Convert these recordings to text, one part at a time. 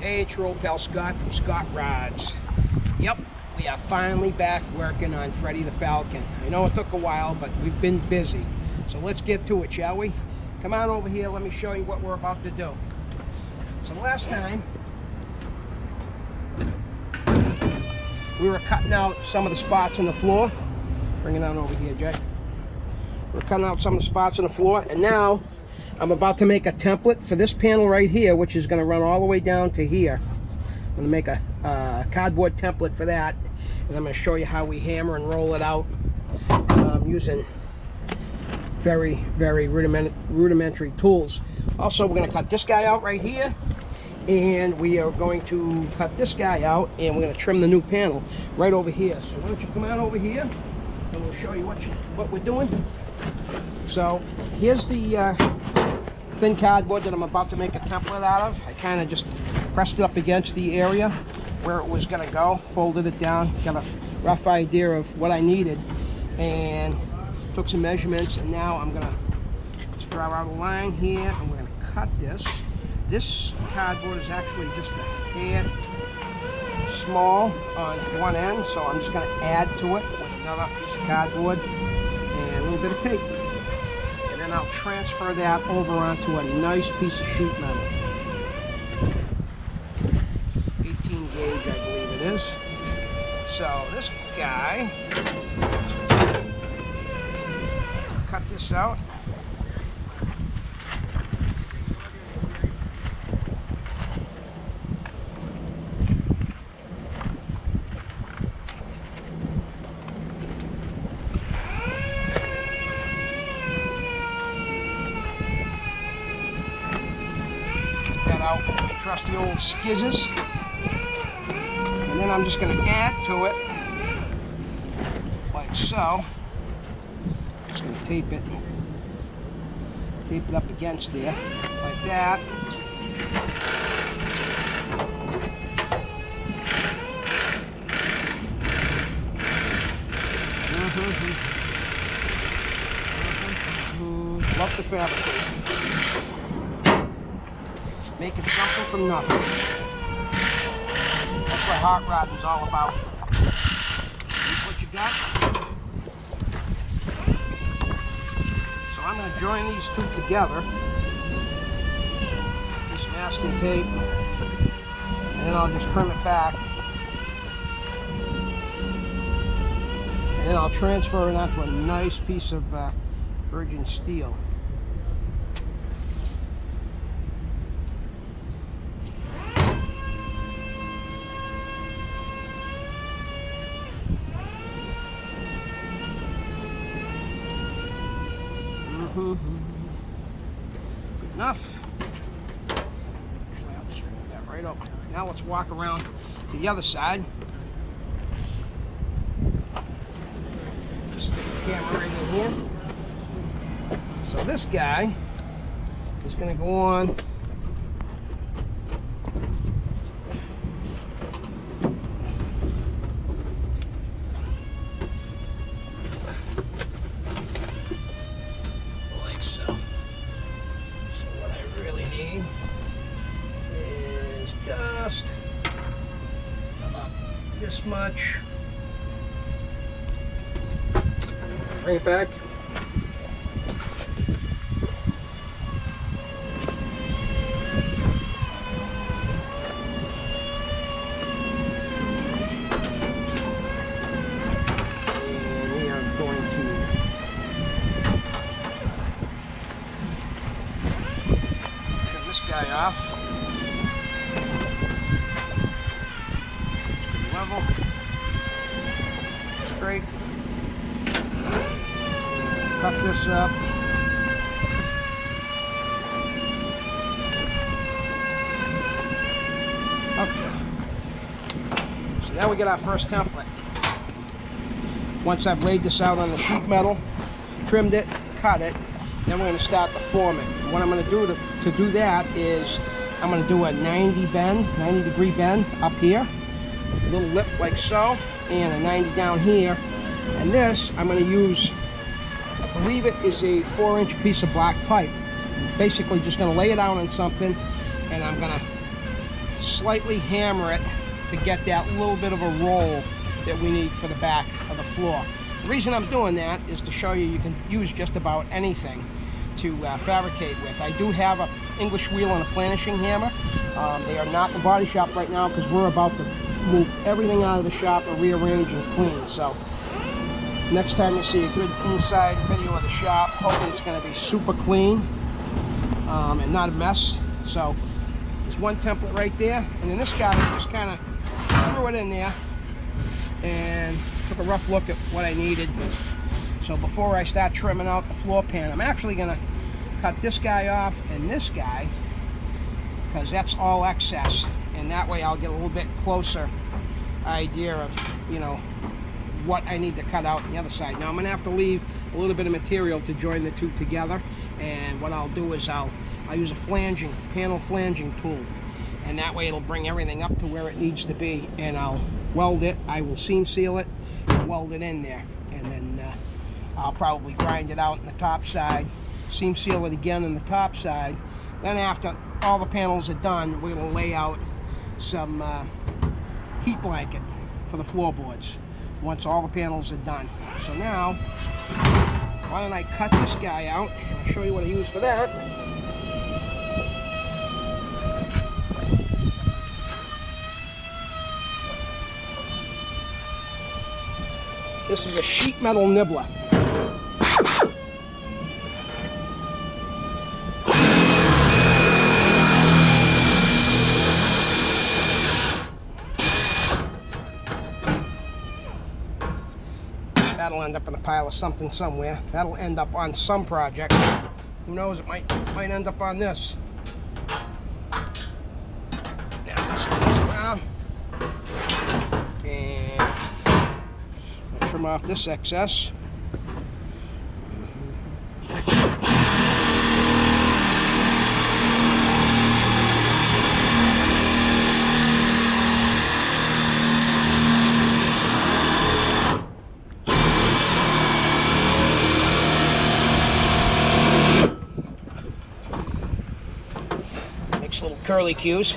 Hey, it's your old pal Scott from Scott Rods. Yep, we are finally back working on Freddy the Falcon. I know it took a while, but we've been busy. So let's get to it, shall we? Come on over here, let me show you what we're about to do. So last time, we were cutting out some of the spots on the floor. Bring it on over here, Jay. We're cutting out some of the spots on the floor, and now I'm about to make a template for this panel right here, which is going to run all the way down to here. I'm going to make a cardboard template for that, and I'm going to show you how we hammer and roll it out using very, very rudimentary tools. Also, we're going to cut this guy out right here, and we are going to cut this guy out, and we're going to trim the new panel right over here. So why don't you come on over here, and we'll show you what we're doing. So here's the thin cardboard that I'm about to make a template out of. I kind of just pressed it up against the area where it was going to go, folded it down, got a rough idea of what I needed, and took some measurements, and now I'm going to just draw out a line here, and we're going to cut this. This cardboard is actually just a hair small on one end, so I'm just going to add to it with another piece of cardboard and a little bit of tape. And I'll transfer that over onto a nice piece of sheet metal. 18 gauge, I believe it is. So this guy, cut this out. Out with my trusty old skizzes, and then I'm just going to add to it like so. Just going to tape it up against there like that. Love to fabricate. Making something from nothing. That's what hot rodding's all about. Use what you got. So I'm going to join these two together. This masking tape. And then I'll just trim it back. And then I'll transfer it onto a nice piece of virgin steel. Good enough. Actually, I'll just move that right up. Now let's walk around to the other side. Just stick the camera right in here. So this guy is going to go on about this much. Bring it back. And we are going to trim this guy off. Level, straight, cut this up, okay, so now we get our first template. Once I've laid this out on the sheet metal, trimmed it, cut it, then we're going to start the forming. And what I'm going to do to do that is I'm going to do a 90 degree bend up here. A little lip like so, and a 90 down here, and this I'm going to use, I believe it is a 4-inch piece of black pipe. I'm basically just going to lay it out on something, and I'm going to slightly hammer it to get that little bit of a roll that we need for the back of the floor. The reason I'm doing that is to show you can use just about anything to fabricate with. I do have an English wheel and a planishing hammer. They are not in the body shop right now because we're about to move everything out of the shop and rearrange and clean. So next time you see a good inside video of the shop, hopefully it's going to be super clean and not a mess. So there's one template right there, and then this guy just kind of threw it in there and took a rough look at what I needed. So before I start trimming out the floor pan, I'm actually going to cut this guy off and this guy, because that's all excess, and that way I'll get a little bit closer idea of, you know, what I need to cut out on the other side. Now I'm going to have to leave a little bit of material to join the two together, and what I'll do is I'll use a panel flanging tool, and that way it'll bring everything up to where it needs to be, and I'll weld it. I will seam seal it and weld it in there, and then I'll probably grind it out in the top side, seam seal it again in the top side. Then after all the panels are done, we're going to lay out some heat blanket for the floorboards once all the panels are done. So now, why don't I cut this guy out, and I'll show you what I use for that. This is a sheet metal nibbler. That'll end up in a pile of something somewhere. That'll end up on some project. Who knows, it might end up on this. Now this goes around. And I'll trim off this excess. Little curly cues.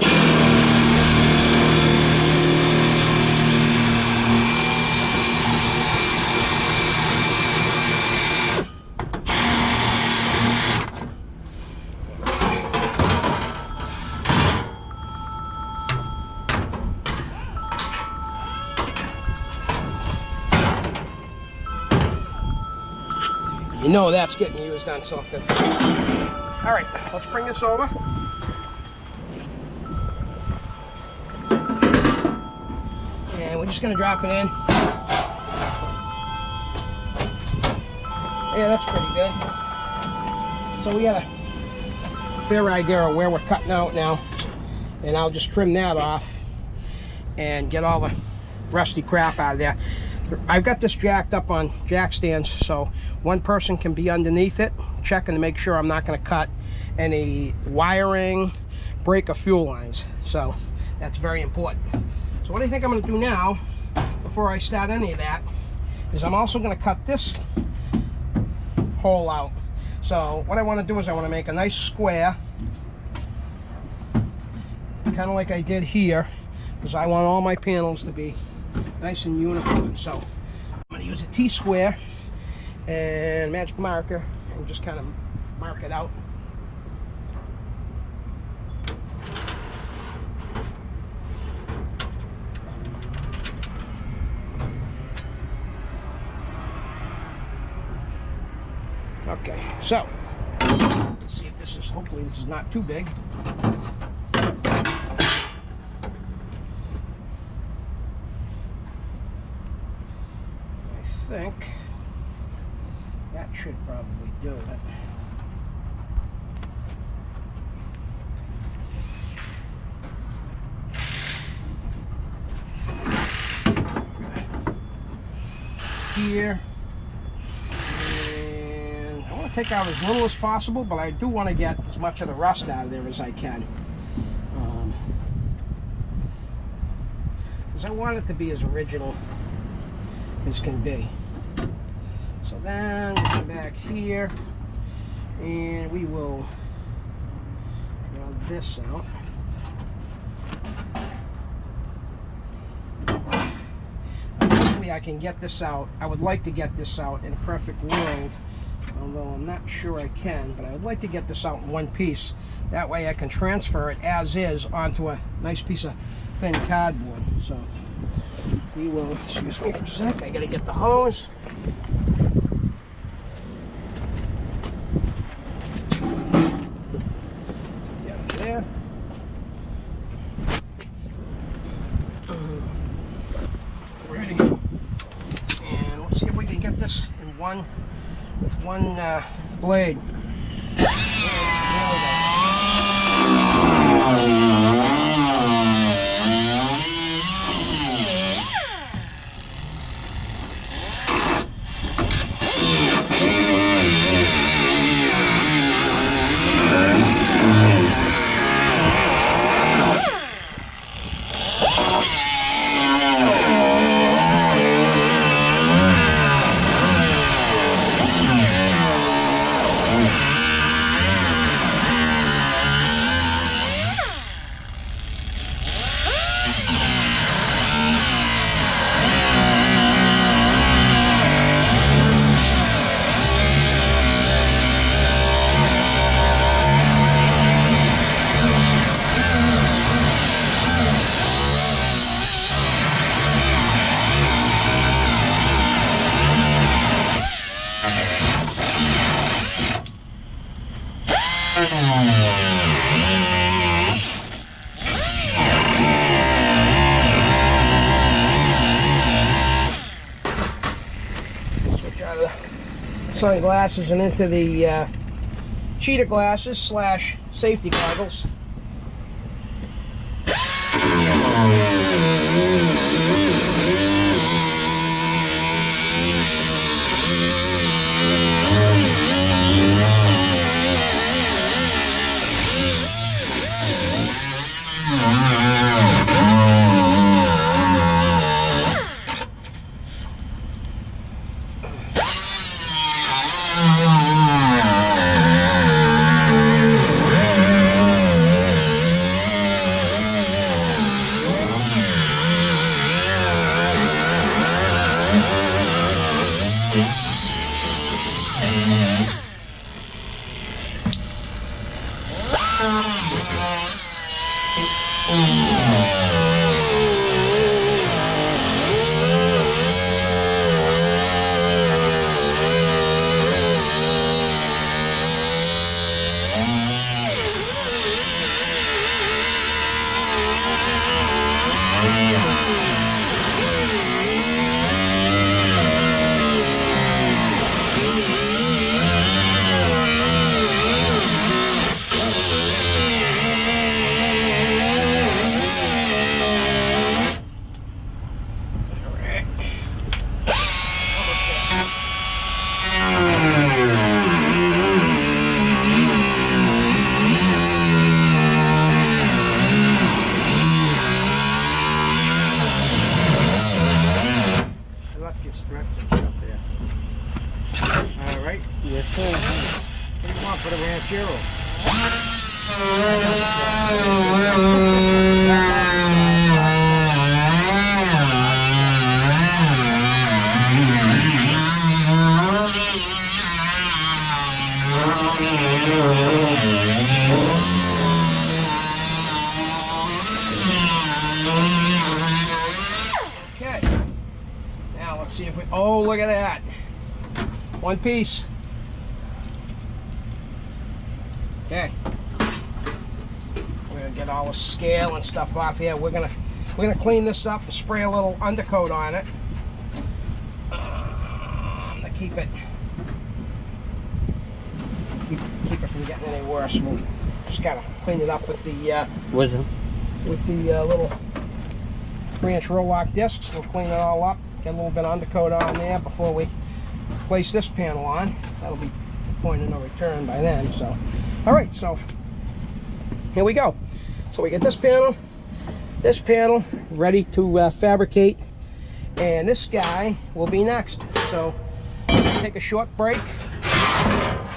You know that's getting used on something. All right, let's bring this over. And we're just going to drop it in. Yeah, that's pretty good. So we got a fair idea of where we're cutting out now. And I'll just trim that off and get all the rusty crap out of there. I've got this jacked up on jack stands, so one person can be underneath it, checking to make sure I'm not going to cut any wiring, break, or fuel lines. So that's very important. So what I think I'm going to do now, before I start any of that, is I'm also going to cut this hole out. So what I want to do is I want to make a nice square, kind of like I did here, because I want all my panels to be nice and uniform. So I'm going to use a T-square and magic marker and just kind of mark it out. Okay, so let's see if this is, hopefully this is not too big. I think that should probably do it. Here. Take out as little as possible, but I do want to get as much of the rust out of there as I can, because I want it to be as original as can be. So then we come back here and we will draw this out. hopefully I can get this out. I would like to get this out in a perfect world, although I'm not sure I can, but I would like to get this out in one piece. That way I can transfer it as is onto a nice piece of thin cardboard. So we will, excuse me for a sec, I gotta get the hose. Get it there. Ready. And let's see if we can get this in one, with one blade. There we go. Switch out of the sunglasses and into the cheetah glasses slash safety goggles. Yes, sir. What do you want for the ranchero? Okay. Now let's see if we, oh, look at that. One piece. Okay. We're gonna get all the scale and stuff off here. We're gonna clean this up and spray a little undercoat on it to keep it from getting any worse. We'll just gotta clean it up with the little branch roll-lock discs. We'll clean it all up. Get a little bit of undercoat on there before we place this panel on. That'll be the point of no return by then. So, all right. So here we go. So we get this panel ready to fabricate, and this guy will be next. So take a short break,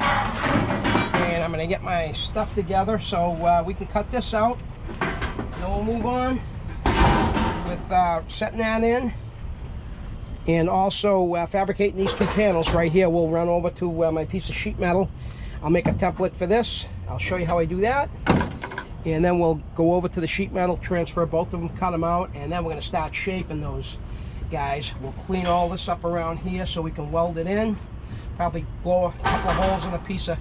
and I'm going to get my stuff together so we can cut this out. Then we'll move on with setting that in And also fabricating these 2 panels right here, we'll run over to my piece of sheet metal. I'll make a template for this. I'll show you how I do that. And then we'll go over to the sheet metal, transfer both of them, cut them out, and then we're going to start shaping those guys. We'll clean all this up around here so we can weld it in. Probably blow a couple of holes in a piece of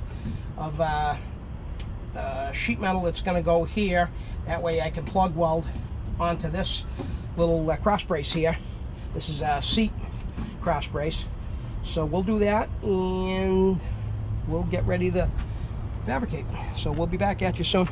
sheet metal that's going to go here. That way I can plug weld onto this little cross brace here. This is a seat cross brace. So we'll do that and we'll get ready to fabricate. So we'll be back at you soon.